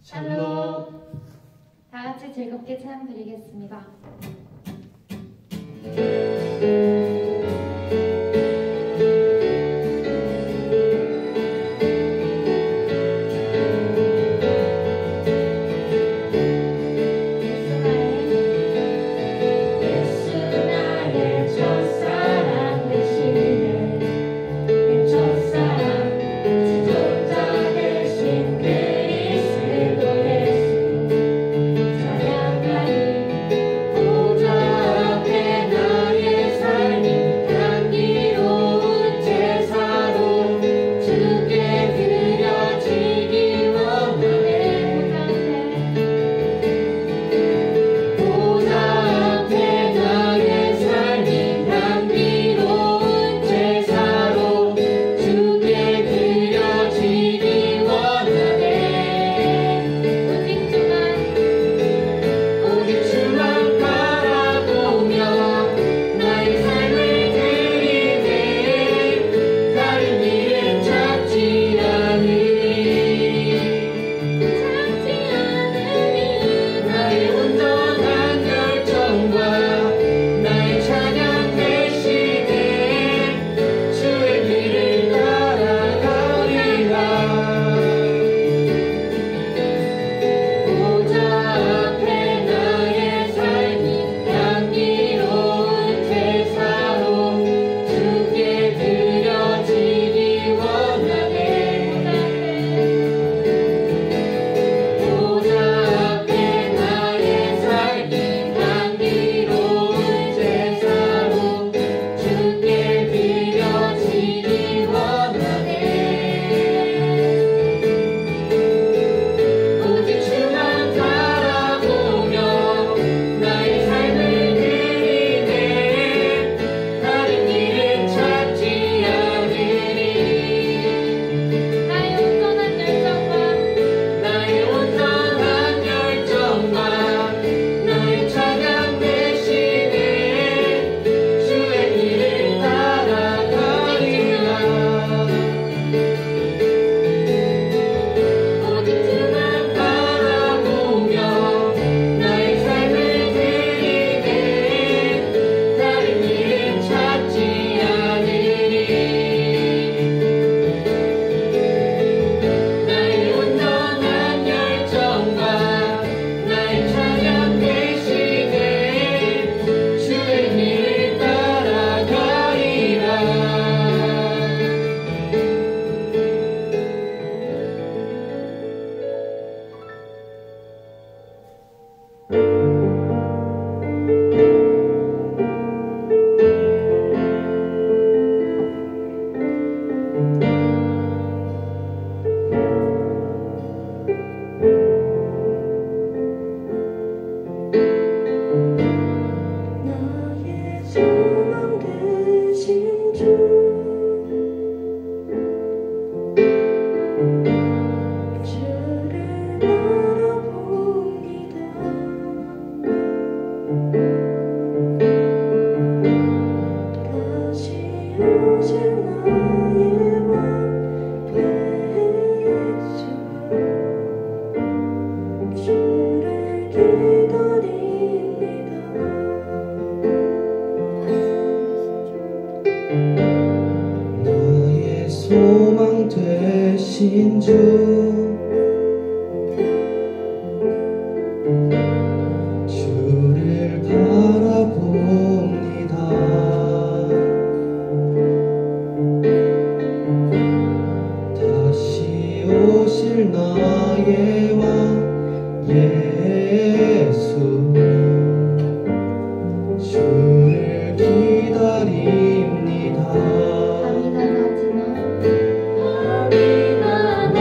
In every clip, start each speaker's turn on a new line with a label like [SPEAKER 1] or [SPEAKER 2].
[SPEAKER 1] 샬롬. 다 같이 즐겁게 찬양 드리겠습니다.
[SPEAKER 2] 소망 되신 주 주를 바라봅니다. 다시 오실 나의 왕 예수 주를 기다립니다.
[SPEAKER 1] 밤이 다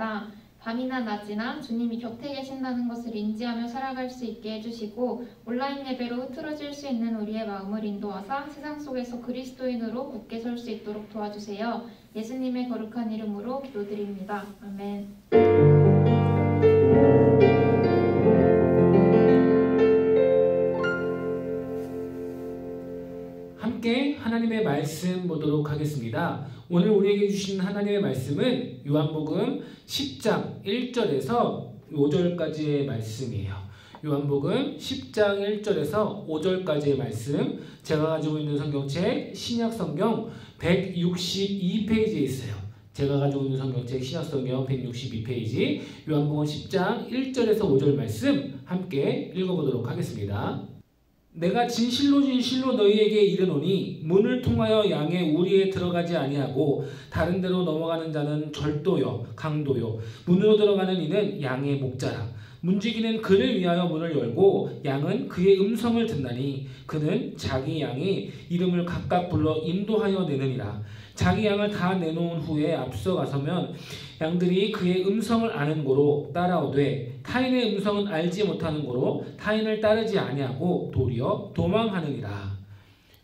[SPEAKER 1] 때마다 밤이나 낮이나 주님이 곁에 계신다는 것을 인지하며 살아갈 수 있게 해주시고 온라인 예배로 흐트러질 수 있는 우리의 마음을 인도하사 세상 속에서 그리스도인으로 굳게 설 수 있도록 도와주세요. 예수님의 거룩한 이름으로 기도드립니다. 아멘.
[SPEAKER 3] 함께 하나님의 말씀 보도록 하겠습니다. 오늘 우리에게 주신 하나님의 말씀은 요한복음 10장 1절에서 5절까지의 말씀이에요. 요한복음 10장 1절에서 5절까지의 말씀, 제가 가지고 있는 성경책 신약성경 162페이지에 있어요. 제가 가지고 있는 성경책 신약성경 162페이지 요한복음 10장 1절에서 5절 말씀 함께 읽어보도록 하겠습니다. 내가 진실로 진실로 너희에게 이르노니 문을 통하여 양의 우리에 들어가지 아니하고 다른 데로 넘어가는 자는 절도요 강도요 문으로 들어가는 이는 양의 목자라. 문지기는 그를 위하여 문을 열고 양은 그의 음성을 듣나니 그는 자기 양이 이름을 각각 불러 인도하여 내느니라. 자기 양을 다 내놓은 후에 앞서가서면 양들이 그의 음성을 아는 고로 따라오되 타인의 음성은 알지 못하는 고로 타인을 따르지 아니하고 도리어 도망하느니라.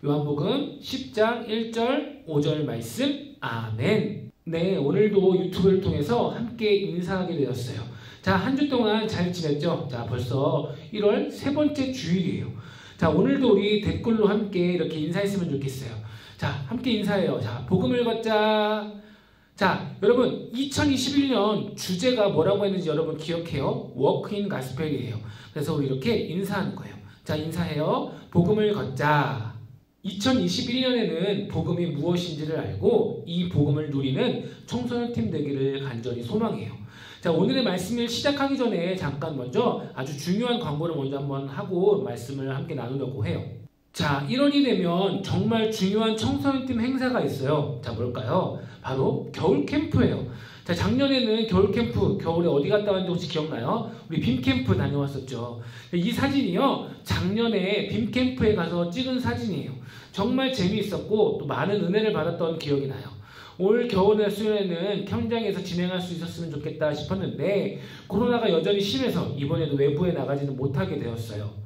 [SPEAKER 3] 요한복음 10장 1절 5절 말씀. 아멘. 네, 오늘도 유튜브를 통해서 함께 인사하게 되었어요. 자, 한 주 동안 잘 지냈죠? 자, 벌써 1월 세 번째 주일이에요. 자, 오늘도 우리 댓글로 함께 이렇게 인사했으면 좋겠어요. 자, 함께 인사해요. 자, 복음을 걷자. 자, 여러분 2021년 주제가 뭐라고 했는지 여러분 기억해요? 워크 인 가스펠이에요. 그래서 우리 이렇게 인사하는 거예요. 자, 인사해요. 복음을 걷자. 2021년에는 복음이 무엇인지를 알고 이 복음을 누리는 청소년팀 되기를 간절히 소망해요. 자, 오늘의 말씀을 시작하기 전에 잠깐 먼저 아주 중요한 광고를 먼저 한번 하고 말씀을 함께 나누려고 해요. 자, 1월이 되면 정말 중요한 청소년팀 행사가 있어요. 자, 뭘까요? 바로 겨울 캠프예요. 자, 작년에는 겨울 캠프, 겨울에 어디 갔다 왔는지 혹시 기억나요? 우리 빔 캠프 다녀왔었죠. 이 사진이요, 작년에 빔 캠프에 가서 찍은 사진이에요. 정말 재미있었고 또 많은 은혜를 받았던 기억이 나요. 올 겨울의 수련회는 현장에서 진행할 수 있었으면 좋겠다 싶었는데 코로나가 여전히 심해서 이번에도 외부에 나가지는 못하게 되었어요.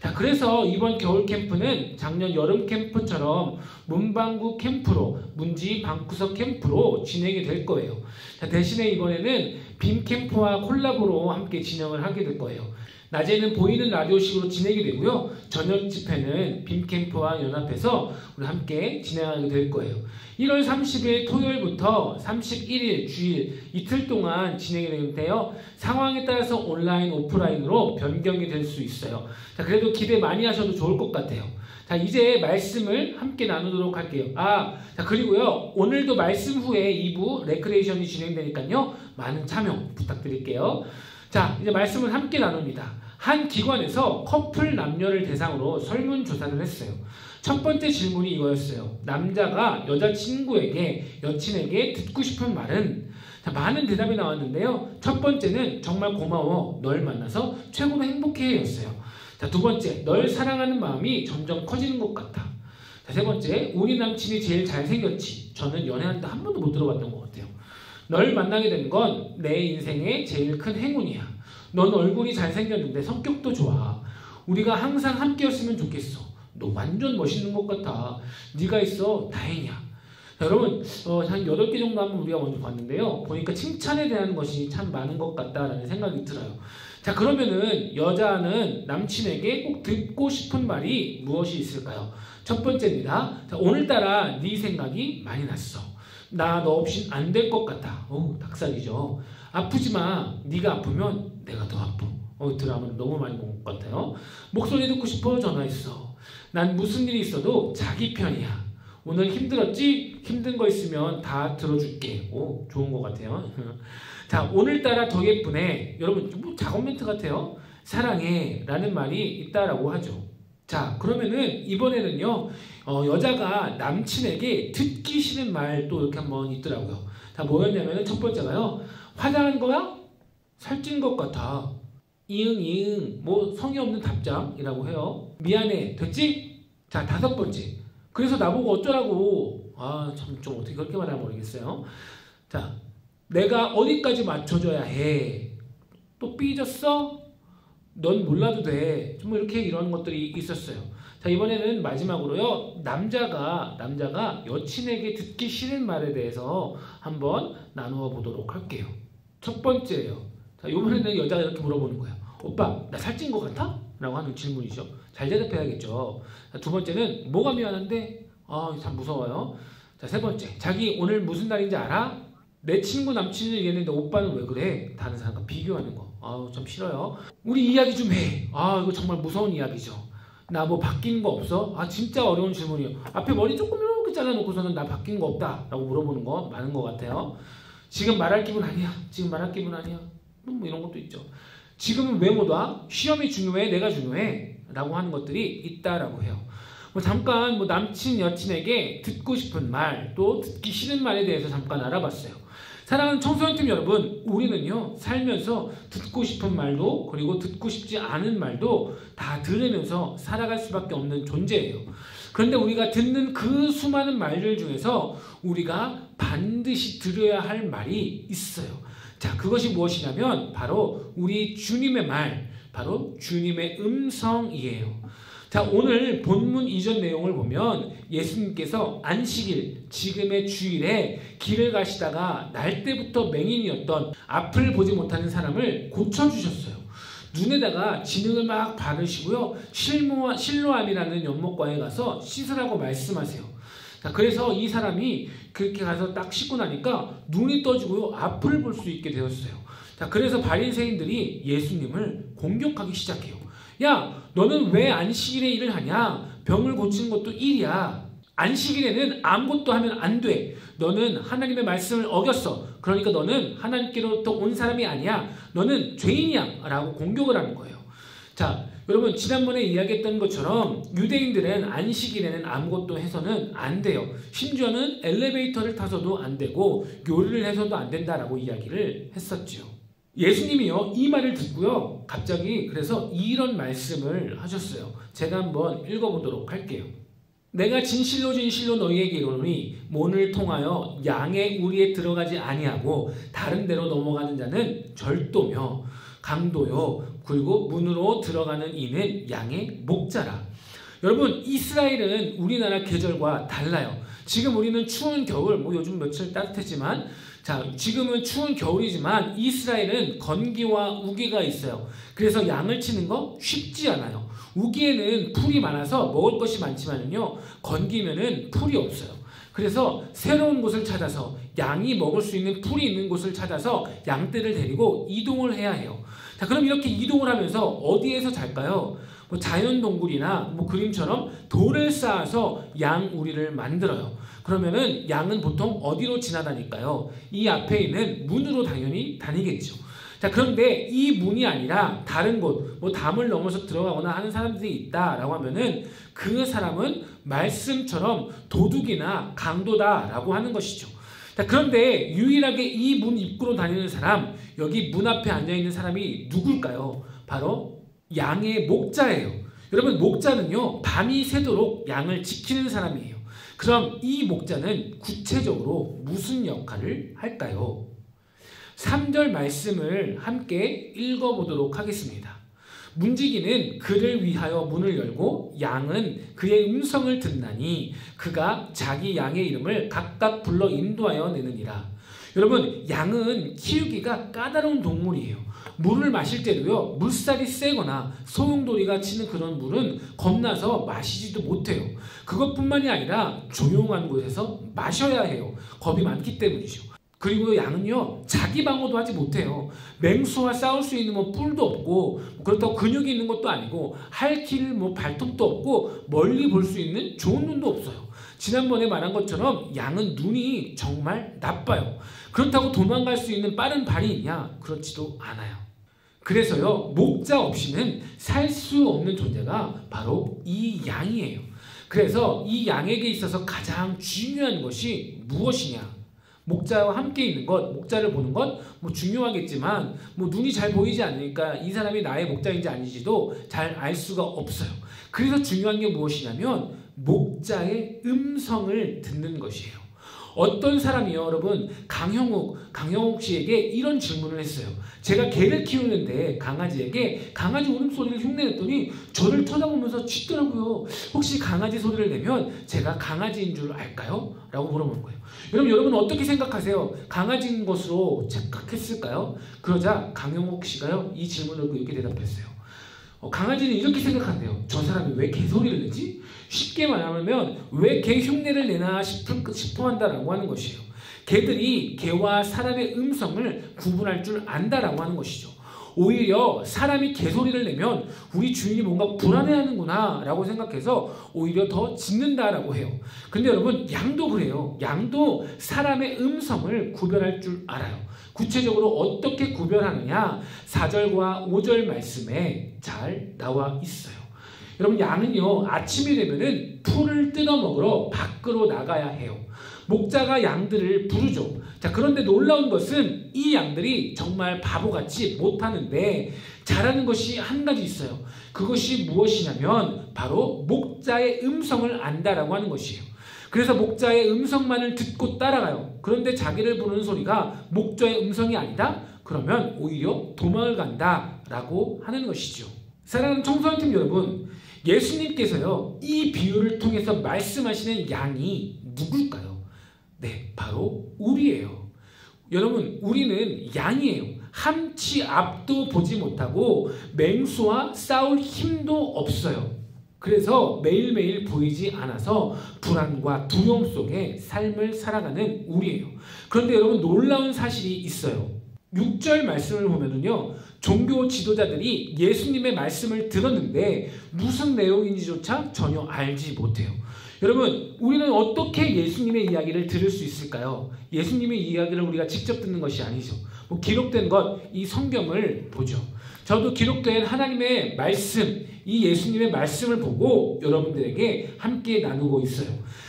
[SPEAKER 3] 자, 그래서 이번 겨울 캠프는 작년 여름 캠프처럼 문방구 캠프로, 문지 방구석 캠프로 진행이 될 거예요. 자, 대신에 이번에는 빔 캠프와 콜라보로 함께 진행을 하게 될 거예요. 낮에는 보이는 라디오식으로 진행이 되고요. 저녁 집회는 빔 캠프와 연합해서 우리 함께 진행하게 될 거예요. 1월 30일 토요일부터 31일 주일 이틀 동안 진행이 되는데요. 상황에 따라서 온라인, 오프라인으로 변경이 될 수 있어요. 자, 그래도 기대 많이 하셔도 좋을 것 같아요. 자, 이제 말씀을 함께 나누도록 할게요. 자, 그리고요. 오늘도 말씀 후에 2부 레크레이션이 진행되니까요. 많은 참여 부탁드릴게요. 자, 이제 말씀을 함께 나눕니다. 한 기관에서 커플 남녀를 대상으로 설문조사를 했어요. 첫 번째 질문이 이거였어요. 남자가 여자친구에게, 여친에게 듣고 싶은 말은? 자, 많은 대답이 나왔는데요. 첫 번째는 정말 고마워, 널 만나서 최고로 행복해 였어요. 자, 두 번째, 널 사랑하는 마음이 점점 커지는 것 같아. 자, 세 번째, 우리 남친이 제일 잘생겼지. 저는 연애하는데 한 번도 못 들어봤던 것 같아요. 널 만나게 된 건 내 인생의 제일 큰 행운이야. 넌 얼굴이 잘생겼는데 성격도 좋아. 우리가 항상 함께였으면 좋겠어. 너 완전 멋있는 것 같아. 네가 있어 다행이야. 자, 여러분 한 8개 정도 한번 우리가 먼저 봤는데요. 보니까 칭찬에 대한 것이 참 많은 것 같다라는 생각이 들어요. 자, 그러면은 여자는 남친에게 꼭 듣고 싶은 말이 무엇이 있을까요? 첫 번째입니다. 자, 오늘따라 네 생각이 많이 났어. 나 너 없인 안 될 것 같아. 닭살이죠. 아프지 마. 네가 아프면 내가 더 아파. 드라마를 너무 많이 본 것 같아요. 목소리 듣고 싶어 전화했어. 난 무슨 일이 있어도 자기 편이야. 오늘 힘들었지? 힘든 거 있으면 다 들어줄게. 좋은 것 같아요. 자, 오늘따라 더 예쁘네. 여러분, 뭐 작업 멘트 같아요. 사랑해 라는 말이 있다라고 하죠. 자, 그러면은 이번에는요, 여자가 남친에게 듣기 싫은 말 또 이렇게 한번 있더라고요. 자, 뭐였냐면은 첫 번째가요, 화장한 거야? 살찐 것 같아. 이응 뭐 성의 없는 답장이라고 해요. 미안해 됐지? 자, 다섯 번째, 그래서 나보고 어쩌라고. 참 좀 어떻게 그렇게 말하면 모르겠어요. 자, 내가 어디까지 맞춰줘야 해? 또 삐졌어? 넌 몰라도 돼. 좀 이렇게 이런 것들이 있었어요. 자, 이번에는 마지막으로요. 남자가 여친에게 듣기 싫은 말에 대해서 한번 나누어 보도록 할게요. 첫 번째예요. 자, 이번에는 여자가 이렇게 물어보는 거예요. 오빠, 나 살찐 것 같아? 라고 하는 질문이죠. 잘 대답해야겠죠. 자, 두 번째는 뭐가 미안한데? 참 무서워요. 자, 세 번째, 자기 오늘 무슨 날인지 알아? 내 친구 남친을 얘기했는데 오빠는 왜 그래? 다른 사람과 비교하는 거. 좀 싫어요. 우리 이야기 좀 해. 이거 정말 무서운 이야기죠. 나 뭐 바뀐 거 없어? 진짜 어려운 질문이에요. 앞에 머리 조금 이렇게 잘라놓고서는 나 바뀐 거 없다 라고 물어보는 거 많은 것 같아요. 지금 말할 기분 아니야. 지금 말할 기분 아니야. 뭐 이런 것도 있죠. 지금은 왜 못 와? 시험이 중요해? 내가 중요해? 라고 하는 것들이 있다라고 해요. 잠깐 남친 여친에게 듣고 싶은 말, 또 듣기 싫은 말에 대해서 잠깐 알아봤어요. 사랑하는 청소년팀 여러분, 우리는요 살면서 듣고 싶은 말도 그리고 듣고 싶지 않은 말도 다 들으면서 살아갈 수밖에 없는 존재예요. 그런데 우리가 듣는 그 수많은 말들 중에서 우리가 반드시 들어야 할 말이 있어요. 자, 그것이 무엇이냐면 바로 우리 주님의 말, 바로 주님의 음성이에요. 자, 오늘 본문 이전 내용을 보면 예수님께서 안식일, 지금의 주일에 길을 가시다가 날 때부터 맹인이었던 앞을 보지 못하는 사람을 고쳐주셨어요. 눈에다가 진흙을 막 바르시고요. 실로암이라는 연못가에 가서 씻으라고 말씀하세요. 자, 그래서 이 사람이 그렇게 가서 딱 씻고 나니까 눈이 떠지고요. 앞을 볼 수 있게 되었어요. 자, 그래서 바리새인들이 예수님을 공격하기 시작해요. 야, 너는 왜 안식일에 일을 하냐? 병을 고치는 것도 일이야. 안식일에는 아무것도 하면 안 돼. 너는 하나님의 말씀을 어겼어. 그러니까 너는 하나님께로부터 온 사람이 아니야. 너는 죄인이야. 라고 공격을 하는 거예요. 자, 여러분 지난번에 이야기했던 것처럼 유대인들은 안식일에는 아무것도 해서는 안 돼요. 심지어는 엘리베이터를 타서도 안 되고 요리를 해서도 안 된다라고 이야기를 했었죠. 예수님이요 이 말을 듣고요 갑자기 그래서 이런 말씀을 하셨어요. 제가 한번 읽어보도록 할게요. 내가 진실로 너희에게 이르노니 문을 통하여 양의 우리에 들어가지 아니하고 다른 데로 넘어가는 자는 절도며 강도요 그리고 문으로 들어가는 이는 양의 목자라. 여러분 이스라엘은 우리나라 계절과 달라요. 지금 우리는 추운 겨울 요즘 며칠 따뜻했지만 자, 지금은 추운 겨울이지만 이스라엘은 건기와 우기가 있어요. 그래서 양을 치는 거 쉽지 않아요. 우기에는 풀이 많아서 먹을 것이 많지만요. 건기면은 풀이 없어요. 그래서 새로운 곳을 찾아서 양이 먹을 수 있는 풀이 있는 곳을 찾아서 양떼를 데리고 이동을 해야 해요. 자, 그럼 이렇게 이동을 하면서 어디에서 잘까요? 자연동굴이나 그림처럼 돌을 쌓아서 양 우리를 만들어요. 그러면은 양은 보통 어디로 지나다닐까요? 이 앞에 있는 문으로 당연히 다니겠죠. 자, 그런데 이 문이 아니라 다른 곳, 담을 넘어서 들어가거나 하는 사람들이 있다라고 하면은 그 사람은 말씀처럼 도둑이나 강도다라고 하는 것이죠. 자, 그런데 유일하게 이 문 입구로 다니는 사람, 여기 문 앞에 앉아있는 사람이 누굴까요? 바로 양의 목자예요. 여러분 목자는요 밤이 새도록 양을 지키는 사람이에요. 그럼 이 목자는 구체적으로 무슨 역할을 할까요? 3절 말씀을 함께 읽어보도록 하겠습니다. 문지기는 그를 위하여 문을 열고 양은 그의 음성을 듣나니 그가 자기 양의 이름을 각각 불러 인도하여 내느니라. 여러분 양은 키우기가 까다로운 동물이에요. 물을 마실 때도요 물살이 세거나 소용돌이가 치는 그런 물은 겁나서 마시지도 못해요. 그것뿐만이 아니라 조용한 곳에서 마셔야 해요. 겁이 많기 때문이죠. 그리고 양은요 자기 방어도 하지 못해요. 맹수와 싸울 수 있는 뿔도 없고 그렇다고 근육이 있는 것도 아니고 할길 발톱도 없고 멀리 볼 수 있는 좋은 눈도 없어요. 지난번에 말한 것처럼 양은 눈이 정말 나빠요. 그렇다고 도망갈 수 있는 빠른 발이 있냐? 그렇지도 않아요. 그래서요 목자 없이는 살 수 없는 존재가 바로 이 양이에요. 그래서 이 양에게 있어서 가장 중요한 것이 무엇이냐? 목자와 함께 있는 것, 목자를 보는 것 중요하겠지만 눈이 잘 보이지 않으니까 이 사람이 나의 목자인지 아닌지도 잘 알 수가 없어요. 그래서 중요한 게 무엇이냐면 목자의 음성을 듣는 것이에요. 어떤 사람이요, 여러분, 강형욱 씨에게 이런 질문을 했어요. 제가 개를 키우는데 강아지에게 강아지 울음소리를 흉내냈더니 저를 쳐다보면서 짖더라고요. 혹시 강아지 소리를 내면 제가 강아지인 줄 알까요? 라고 물어보는 거예요. 여러분 어떻게 생각하세요? 강아지인 것으로 착각했을까요? 그러자 강형욱 씨가요, 이 질문을 이렇게 대답했어요. 강아지는 이렇게 생각한대요. 저 사람이 왜 개소리를 내지? 쉽게 말하면 왜 개 흉내를 내나 싶어 한다라고 하는 것이에요. 개들이 개와 사람의 음성을 구분할 줄 안다라고 하는 것이죠. 오히려 사람이 개소리를 내면 우리 주인이 뭔가 불안해하는구나 라고 생각해서 오히려 더 짖는다라고 해요. 근데 여러분, 양도 그래요. 양도 사람의 음성을 구별할 줄 알아요. 구체적으로 어떻게 구별하느냐, 4절과 5절 말씀에 잘 나와 있어요. 여러분, 양은요, 아침이 되면은 풀을 뜯어 먹으러 밖으로 나가야 해요. 목자가 양들을 부르죠. 자, 그런데 놀라운 것은 이 양들이 정말 바보같이 못하는데 잘하는 것이 한 가지 있어요. 그것이 무엇이냐면 바로 목자의 음성을 안다라고 하는 것이에요. 그래서 목자의 음성만을 듣고 따라가요. 그런데 자기를 부르는 소리가 목자의 음성이 아니다? 그러면 오히려 도망을 간다라고 하는 것이죠. 사랑하는 청소년팀 여러분, 예수님께서요, 이 비유를 통해서 말씀하시는 양이 누굴까요? 네, 바로 우리예요. 여러분, 우리는 양이에요. 한치 앞도 보지 못하고 맹수와 싸울 힘도 없어요. 그래서 매일매일 보이지 않아서 불안과 두려움 속에 삶을 살아가는 우리예요. 그런데 여러분, 놀라운 사실이 있어요. 6절 말씀을 보면은요, 종교 지도자들이 예수님의 말씀을 들었는데 무슨 내용인지조차 전혀 알지 못해요. 여러분, 우리는 어떻게 예수님의 이야기를 들을 수 있을까요? 예수님의 이야기를 우리가 직접 듣는 것이 아니죠. 기록된 것, 이 성경을 보죠. 저도 기록된 하나님의 말씀, 이 예수님의 말씀을 보고 여러분들에게 함께 나누고 있어요.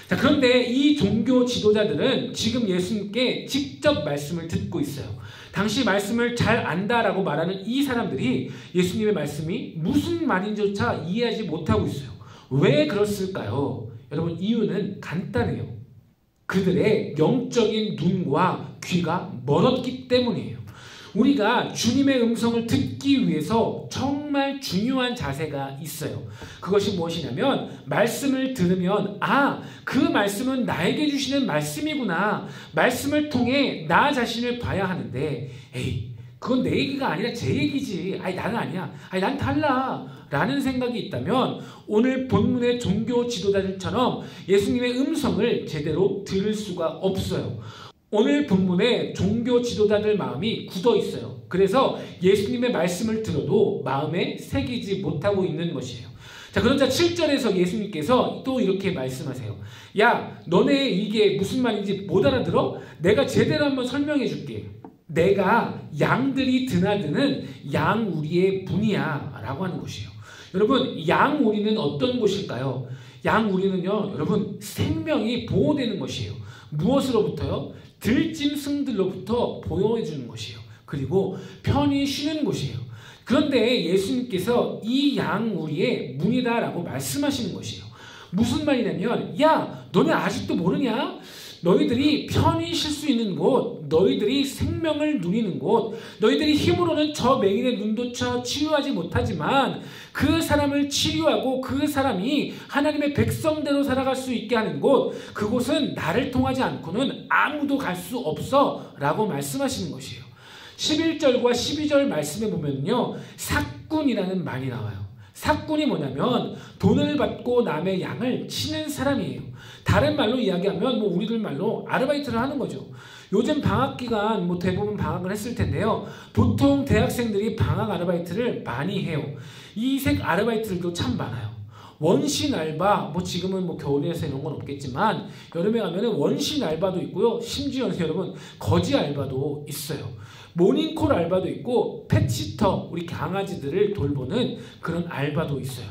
[SPEAKER 3] 자, 그런데 이 종교 지도자들은 지금 예수님께 직접 말씀을 듣고 있어요. 당시 말씀을 잘 안다라고 말하는 이 사람들이 예수님의 말씀이 무슨 말인지조차 이해하지 못하고 있어요. 왜 그랬을까요? 여러분, 이유는 간단해요. 그들의 영적인 눈과 귀가 멀었기 때문이에요. 우리가 주님의 음성을 듣기 위해서 정말 중요한 자세가 있어요. 그것이 무엇이냐면, 말씀을 들으면 그 말씀은 나에게 주시는 말씀이구나. 말씀을 통해 나 자신을 봐야 하는데, 그건 내 얘기가 아니라 제 얘기지. 나는 아니야. 난 달라. 라는 생각이 있다면 오늘 본문의 종교 지도자들처럼 예수님의 음성을 제대로 들을 수가 없어요. 오늘 본문에 종교 지도자들 마음이 굳어 있어요. 그래서 예수님의 말씀을 들어도 마음에 새기지 못하고 있는 것이에요. 자, 그러자 7절에서 예수님께서 또 이렇게 말씀하세요. 야, 너네 이게 무슨 말인지 못 알아들어? 내가 제대로 한번 설명해 줄게. 내가 양들이 드나드는 양우리의 문이야 라고 하는 것이에요. 여러분, 양우리는 어떤 곳일까요? 양우리는요, 여러분, 생명이 보호되는 것이에요. 무엇으로부터요? 들짐승들로부터 보호해주는 것이에요. 그리고 편히 쉬는 곳이에요. 그런데 예수님께서 이 양우리의 문이다라고 말씀하시는 것이에요. 무슨 말이냐면, 야, 너네 아직도 모르냐? 너희들이 편히 쉴 수 있는 곳, 너희들이 생명을 누리는 곳, 너희들이 힘으로는 저 맹인의 눈조차 치유하지 못하지만 그 사람을 치유하고 그 사람이 하나님의 백성대로 살아갈 수 있게 하는 곳, 그곳은 나를 통하지 않고는 아무도 갈 수 없어 라고 말씀하시는 것이에요. 11절과 12절 말씀에 보면요, 삭군이라는 말이 나와요. 삭군이 뭐냐면 돈을 받고 남의 양을 치는 사람이에요. 다른 말로 이야기하면 우리들 말로 아르바이트를 하는 거죠. 요즘 방학기간 대부분 방학을 했을 텐데요. 보통 대학생들이 방학 아르바이트를 많이 해요. 이 색 아르바이트들도 참 많아요. 원신 알바, 지금은 겨울에서 이런 건 없겠지만 여름에 가면은 원신 알바도 있고요. 심지어 여러분, 거지 알바도 있어요. 모닝콜 알바도 있고 펫시터, 우리 강아지들을 돌보는 그런 알바도 있어요.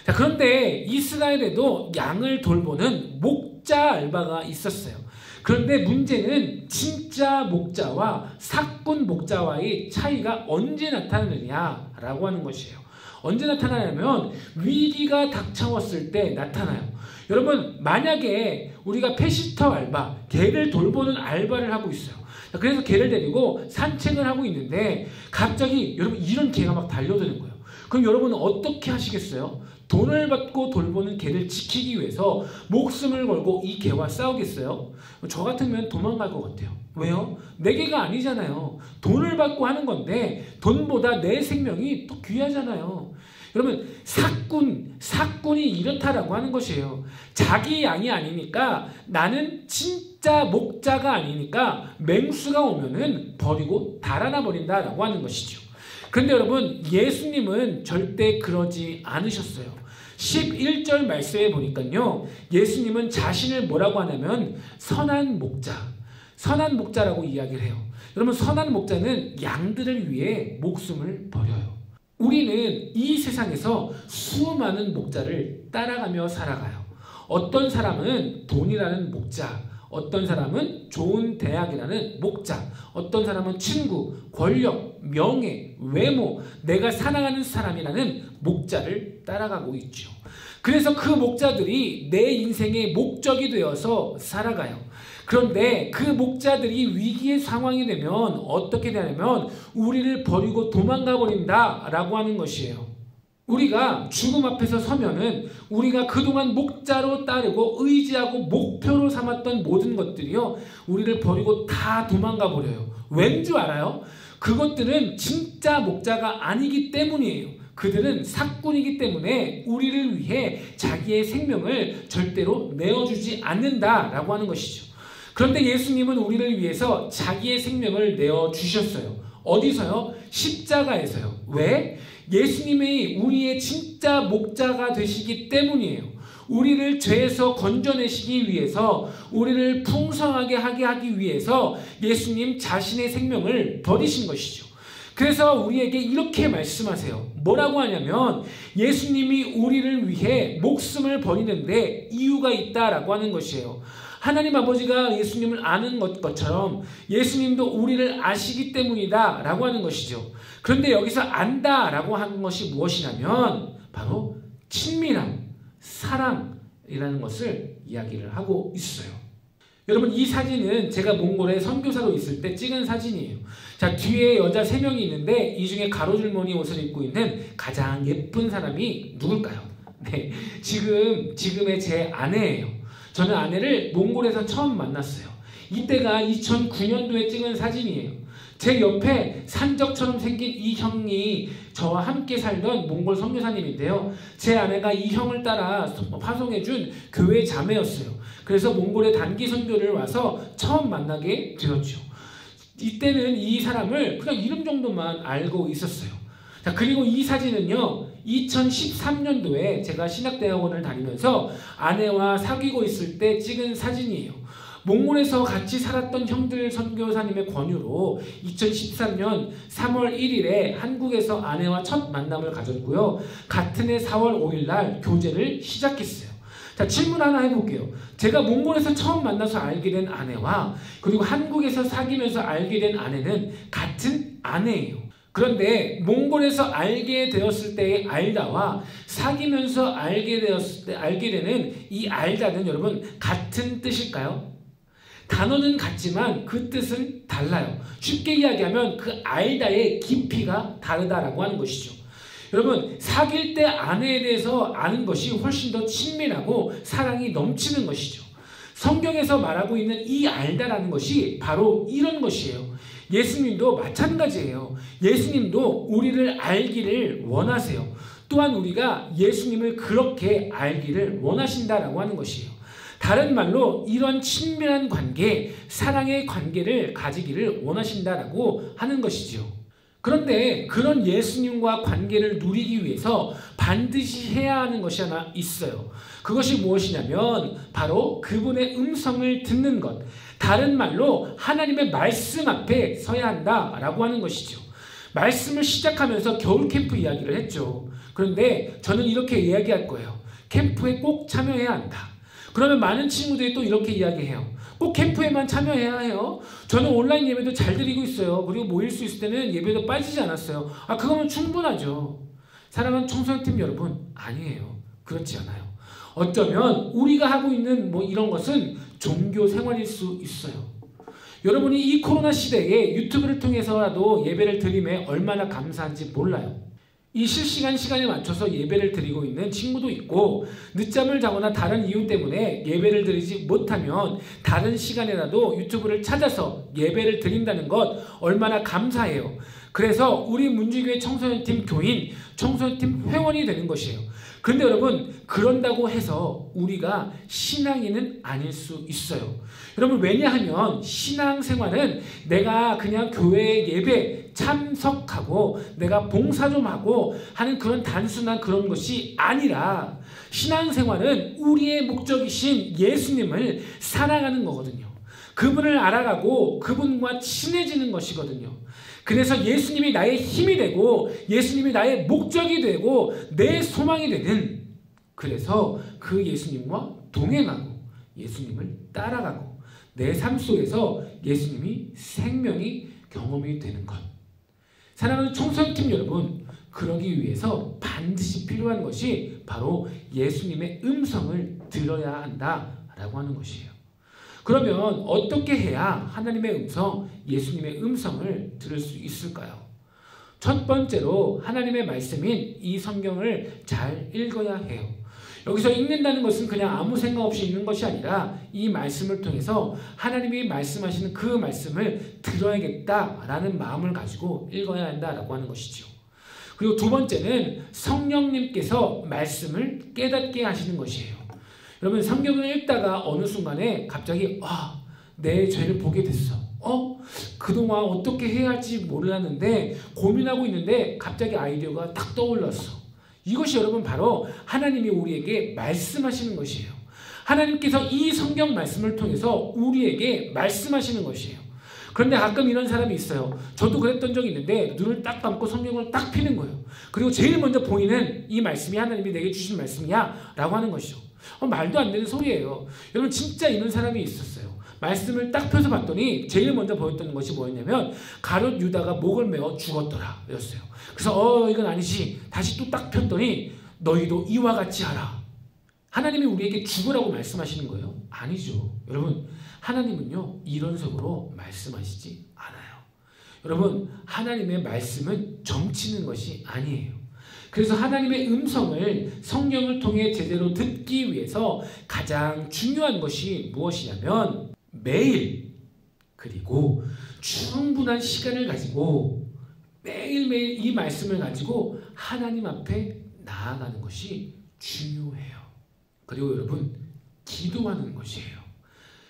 [SPEAKER 3] 자, 그런데 이스라엘에도 양을 돌보는 목자 알바가 있었어요. 그런데 문제는 진짜 목자와 삭군 목자와의 차이가 언제 나타나느냐라고 하는 것이에요. 언제 나타나냐면 위기가 닥쳐왔을 때 나타나요. 여러분, 만약에 우리가 페시터 알바, 개를 돌보는 알바를 하고 있어요. 그래서 개를 데리고 산책을 하고 있는데 갑자기 여러분 이런 개가 막 달려드는 거예요. 그럼 여러분은 어떻게 하시겠어요? 돈을 받고 돌보는 개를 지키기 위해서 목숨을 걸고 이 개와 싸우겠어요? 저 같으면 도망갈 것 같아요. 왜요? 내 개가 아니잖아요. 돈을 받고 하는 건데 돈보다 내 생명이 더 귀하잖아요. 여러분, 사꾼이 이렇다라고 하는 것이에요. 자기 양이 아니니까, 나는 진짜 목자가 아니니까 맹수가 오면은 버리고 달아나 버린다라고 하는 것이죠. 그런데 여러분, 예수님은 절대 그러지 않으셨어요. 11절 말씀에 보니까요, 예수님은 자신을 뭐라고 하냐면 선한 목자라고 이야기를 해요. 여러분, 선한 목자는 양들을 위해 목숨을 버려요. 우리는 이 세상에서 수많은 목자를 따라가며 살아가요. 어떤 사람은 돈이라는 목자, 어떤 사람은 좋은 대학이라는 목자, 어떤 사람은 친구, 권력, 명예, 외모, 내가 사랑하는 사람이라는 목자를 따라가고 있죠. 그래서 그 목자들이 내 인생의 목적이 되어서 살아가요. 그런데 그 목자들이 위기의 상황이 되면 어떻게 되냐면 우리를 버리고 도망가 버린다라고 하는 것이에요. 우리가 죽음 앞에서 서면은 우리가 그동안 목자로 따르고 의지하고 목표로 삼았던 모든 것들이요, 우리를 버리고 다 도망가 버려요. 왠 줄 알아요? 그것들은 진짜 목자가 아니기 때문이에요. 그들은 사꾼이기 때문에 우리를 위해 자기의 생명을 절대로 내어주지 않는다라고 하는 것이죠. 그런데 예수님은 우리를 위해서 자기의 생명을 내어주셨어요. 어디서요? 십자가에서요. 왜? 예수님이 우리의 진짜 목자가 되시기 때문이에요. 우리를 죄에서 건져내시기 위해서, 우리를 풍성하게 하기 위해서 예수님 자신의 생명을 버리신 것이죠. 그래서 우리에게 이렇게 말씀하세요. 뭐라고 하냐면 예수님이 우리를 위해 목숨을 버리는데 이유가 있다라고 하는 것이에요. 하나님 아버지가 예수님을 아는 것처럼 예수님도 우리를 아시기 때문이다 라고 하는 것이죠. 그런데 여기서 안다라고 하는 것이 무엇이냐면 바로 친밀함, 사랑이라는 것을 이야기를 하고 있어요. 여러분, 이 사진은 제가 몽골에 선교사로 있을 때 찍은 사진이에요. 자, 뒤에 여자 3명이 있는데 이 중에 가로줄무늬 옷을 입고 있는 가장 예쁜 사람이 누굴까요? 네, 지금의 제 아내예요. 저는 아내를 몽골에서 처음 만났어요. 이때가 2009년도에 찍은 사진이에요. 제 옆에 산적처럼 생긴 이 형이 저와 함께 살던 몽골 선교사님인데요. 제 아내가 이 형을 따라 파송해준 교회 자매였어요. 그래서 몽골에 단기 선교를 와서 처음 만나게 되었죠. 이때는 이 사람을 그냥 이름 정도만 알고 있었어요. 자, 그리고 이 사진은요, 2013년도에 제가 신학대학원을 다니면서 아내와 사귀고 있을 때 찍은 사진이에요. 몽골에서 같이 살았던 형들 선교사님의 권유로 2013년 3월 1일에 한국에서 아내와 첫 만남을 가졌고요. 같은 해 4월 5일 날 교제를 시작했어요. 자, 질문 하나 해볼게요. 제가 몽골에서 처음 만나서 알게 된 아내와 그리고 한국에서 사귀면서 알게 된 아내는 같은 아내예요. 그런데 몽골에서 알게 되었을 때의 알다와 사귀면서 알게 되는 이 알다는 여러분 같은 뜻일까요? 단어는 같지만 그 뜻은 달라요. 쉽게 이야기하면 그 알다의 깊이가 다르다라고 하는 것이죠. 여러분, 사귈 때 아내에 대해서 아는 것이 훨씬 더 친밀하고 사랑이 넘치는 것이죠. 성경에서 말하고 있는 이 알다라는 것이 바로 이런 것이에요. 예수님도 마찬가지예요. 예수님도 우리를 알기를 원하세요. 또한 우리가 예수님을 그렇게 알기를 원하신다라고 하는 것이에요. 다른 말로 이런 친밀한 관계, 사랑의 관계를 가지기를 원하신다라고 하는 것이죠. 그런데 그런 예수님과 관계를 누리기 위해서 반드시 해야 하는 것이 하나 있어요. 그것이 무엇이냐면 바로 그분의 음성을 듣는 것. 다른 말로 하나님의 말씀 앞에 서야 한다라고 하는 것이죠. 말씀을 시작하면서 겨울 캠프 이야기를 했죠. 그런데 저는 이렇게 이야기할 거예요. 캠프에 꼭 참여해야 한다. 그러면 많은 친구들이 또 이렇게 이야기해요. 꼭 캠프에만 참여해야 해요. 저는 온라인 예배도 잘 드리고 있어요. 그리고 모일 수 있을 때는 예배도 빠지지 않았어요. 그거면 충분하죠. 사랑하는 청소년팀 여러분, 아니에요. 그렇지 않아요. 어쩌면 우리가 하고 있는 이런 것은 종교 생활일 수 있어요. 여러분이 이 코로나 시대에 유튜브를 통해서라도 예배를 드림에 얼마나 감사한지 몰라요. 이 실시간 시간에 맞춰서 예배를 드리고 있는 친구도 있고, 늦잠을 자거나 다른 이유 때문에 예배를 드리지 못하면 다른 시간에라도 유튜브를 찾아서 예배를 드린다는 것 얼마나 감사해요. 그래서 우리 문주교회 청소년팀 교인, 청소년팀 회원이 되는 것이에요. 그런데 여러분, 그런다고 해서 우리가 신앙인은 아닐 수 있어요. 여러분, 왜냐하면 신앙생활은 내가 그냥 교회 예배 참석하고 내가 봉사 좀 하고 하는 그런 단순한 그런 것이 아니라, 신앙생활은 우리의 목적이신 예수님을 사랑하는 거거든요. 그분을 알아가고 그분과 친해지는 것이거든요. 그래서 예수님이 나의 힘이 되고 예수님이 나의 목적이 되고 내 소망이 되는, 그래서 그 예수님과 동행하고 예수님을 따라가고 내 삶 속에서 예수님이 생명이 경험이 되는 것. 사랑하는 청소년팀 여러분, 그러기 위해서 반드시 필요한 것이 바로 예수님의 음성을 들어야 한다라고 하는 것이에요. 그러면 어떻게 해야 하나님의 음성, 예수님의 음성을 들을 수 있을까요? 첫 번째로 하나님의 말씀인 이 성경을 잘 읽어야 해요. 여기서 읽는다는 것은 그냥 아무 생각 없이 읽는 것이 아니라 이 말씀을 통해서 하나님이 말씀하시는 그 말씀을 들어야겠다라는 마음을 가지고 읽어야 한다라고 하는 것이죠. 그리고 두 번째는 성령님께서 말씀을 깨닫게 하시는 것이에요. 여러분, 성경을 읽다가 어느 순간에 갑자기 내 죄를 보게 됐어. 그동안 어떻게 해야 할지 몰랐는데 고민하고 있는데 갑자기 아이디어가 딱 떠올랐어. 이것이 여러분 바로 하나님이 우리에게 말씀하시는 것이에요. 하나님께서 이 성경 말씀을 통해서 우리에게 말씀하시는 것이에요. 그런데 가끔 이런 사람이 있어요. 저도 그랬던 적이 있는데 눈을 딱 감고 성경을 딱 펴는 거예요. 그리고 제일 먼저 보이는 이 말씀이 하나님이 내게 주신 말씀이야 라고 하는 것이죠. 말도 안 되는 소리예요. 여러분, 진짜 이런 사람이 있었어요. 말씀을 딱 펴서 봤더니 제일 먼저 보였던 것이 뭐였냐면 가룟 유다가 목을 메어 죽었더라 였어요. 그래서 이건 아니지. 다시 또 딱 폈더니 너희도 이와 같이 하라. 하나님이 우리에게 죽으라고 말씀하시는 거예요? 아니죠. 여러분, 하나님은요 이런 식으로 말씀하시지 않아요. 여러분, 하나님의 말씀은 점치는 것이 아니에요. 그래서 하나님의 음성을 성령을 통해 제대로 듣기 위해서 가장 중요한 것이 무엇이냐면 매일, 그리고 충분한 시간을 가지고 매일매일 이 말씀을 가지고 하나님 앞에 나아가는 것이 중요해요. 그리고 여러분, 기도하는 것이에요.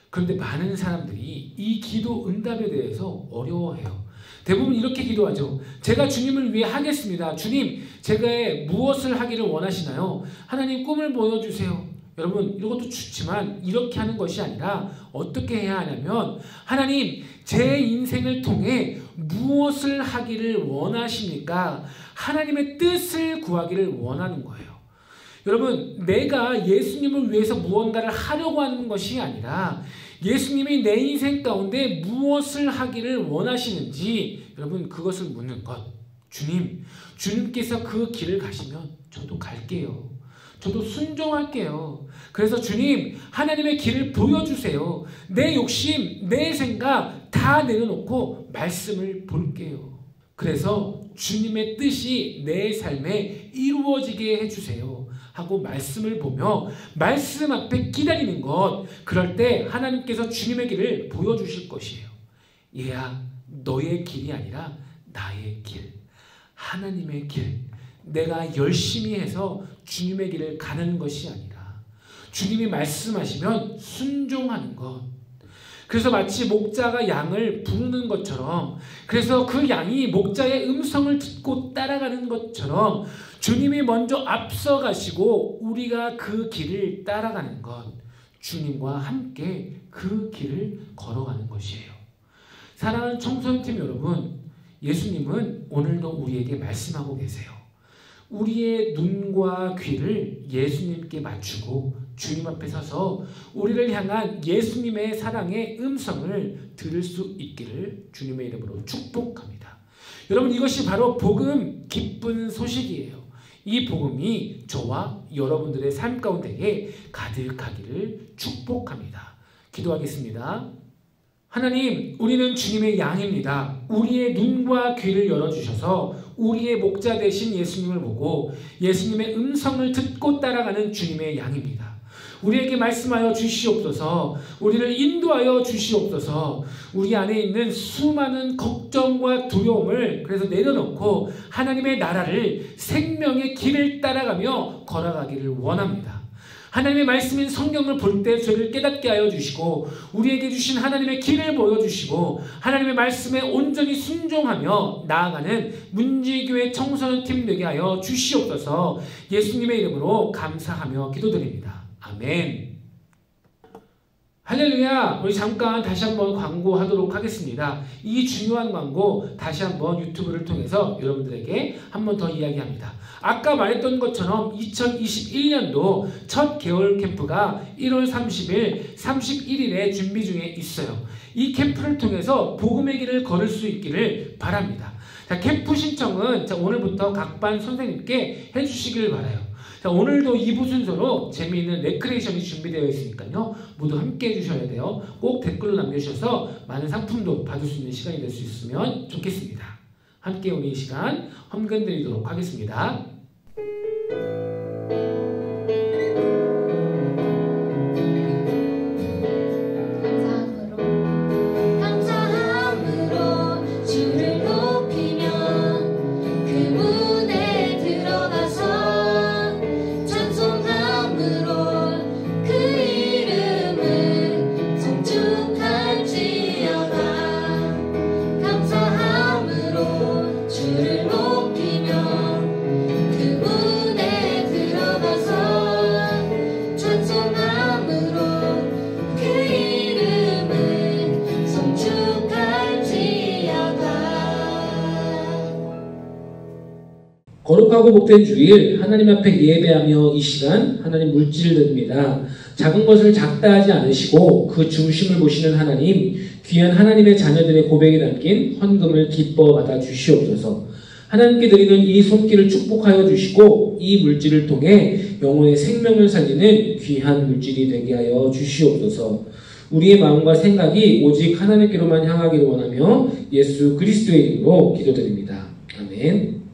[SPEAKER 3] 그런데 많은 사람들이 이 기도 응답에 대해서 어려워해요. 대부분 이렇게 기도하죠. 제가 주님을 위해 하겠습니다. 주님, 제가 무엇을 하기를 원하시나요? 하나님, 꿈을 보여주세요. 여러분, 이것도 좋지만 이렇게 하는 것이 아니라 어떻게 해야 하냐면, 하나님, 제 인생을 통해 무엇을 하기를 원하십니까? 하나님의 뜻을 구하기를 원하는 거예요. 여러분, 내가 예수님을 위해서 무언가를 하려고 하는 것이 아니라 예수님이 내 인생 가운데 무엇을 하기를 원하시는지, 여러분, 그것을 묻는 것. 주님께서 그 길을 가시면 저도 갈게요. 저도 순종할게요. 그래서 주님, 하나님의 길을 보여주세요. 내 욕심, 내 생각 다 내려놓고 말씀을 볼게요. 그래서 주님의 뜻이 내 삶에 이루어지게 해주세요 하고 말씀을 보며 말씀 앞에 기다리는 것, 그럴 때 하나님께서 주님의 길을 보여주실 것이에요. 얘야, 너의 길이 아니라 나의 길, 하나님의 길, 내가 열심히 해서 주님의 길을 가는 것이 아니라 주님이 말씀하시면 순종하는 것. 그래서 마치 목자가 양을 부르는 것처럼, 그래서 그 양이 목자의 음성을 듣고 따라가는 것처럼 주님이 먼저 앞서가시고 우리가 그 길을 따라가는 것, 주님과 함께 그 길을 걸어가는 것이에요. 사랑하는 청소년팀 여러분, 예수님은 오늘도 우리에게 말씀하고 계세요. 우리의 눈과 귀를 예수님께 맞추고 주님 앞에 서서 우리를 향한 예수님의 사랑의 음성을 들을 수 있기를 주님의 이름으로 축복합니다. 여러분, 이것이 바로 복음 기쁜 소식이에요. 이 복음이 저와 여러분들의 삶 가운데에 가득하기를 축복합니다. 기도하겠습니다. 하나님, 우리는 주님의 양입니다. 우리의 눈과 귀를 열어주셔서 우리의 목자 되신 예수님을 보고 예수님의 음성을 듣고 따라가는 주님의 양입니다. 우리에게 말씀하여 주시옵소서. 우리를 인도하여 주시옵소서. 우리 안에 있는 수많은 걱정과 두려움을 그래서 내려놓고 하나님의 나라를 생명의 길을 따라가며 걸어가기를 원합니다. 하나님의 말씀인 성경을 볼 때 저를 깨닫게 하여 주시고 우리에게 주신 하나님의 길을 보여주시고 하나님의 말씀에 온전히 순종하며 나아가는 문지교회 청소년팀 되게 하여 주시옵소서. 예수님의 이름으로 감사하며 기도드립니다. 아멘. 할렐루야. 우리 잠깐 다시 한번 광고하도록 하겠습니다. 이 중요한 광고 다시 한번 유튜브를 통해서 여러분들에게 한 번 더 이야기합니다. 아까 말했던 것처럼 2021년도 첫 개월 캠프가 1월 30일, 31일에 준비 중에 있어요. 이 캠프를 통해서 복음의 길을 걸을 수 있기를 바랍니다. 자, 캠프 신청은 오늘부터 각 반 선생님께 해주시길 바라요. 자, 오늘도 2부 순서로 재미있는 레크레이션이 준비되어 있으니까요. 모두 함께 해주셔야 돼요. 꼭 댓글로 남겨주셔서 많은 상품도 받을 수 있는 시간이 될 수 있으면 좋겠습니다. 함께 우리 이 시간 헌금 드리도록 하겠습니다. 거룩하고 복된 주일 하나님 앞에 예배하며 이 시간 하나님 물질을 드립니다. 작은 것을 작다 하지 않으시고 그 중심을 보시는 하나님, 귀한 하나님의 자녀들의 고백이 담긴 헌금을 기뻐 받아 주시옵소서. 하나님께 드리는 이 손길을 축복하여 주시고 이 물질을 통해 영혼의 생명을 살리는 귀한 물질이 되게 하여 주시옵소서. 우리의 마음과 생각이 오직 하나님께로만 향하기를 원하며 예수 그리스도의 이름으로 기도드립니다. 아멘.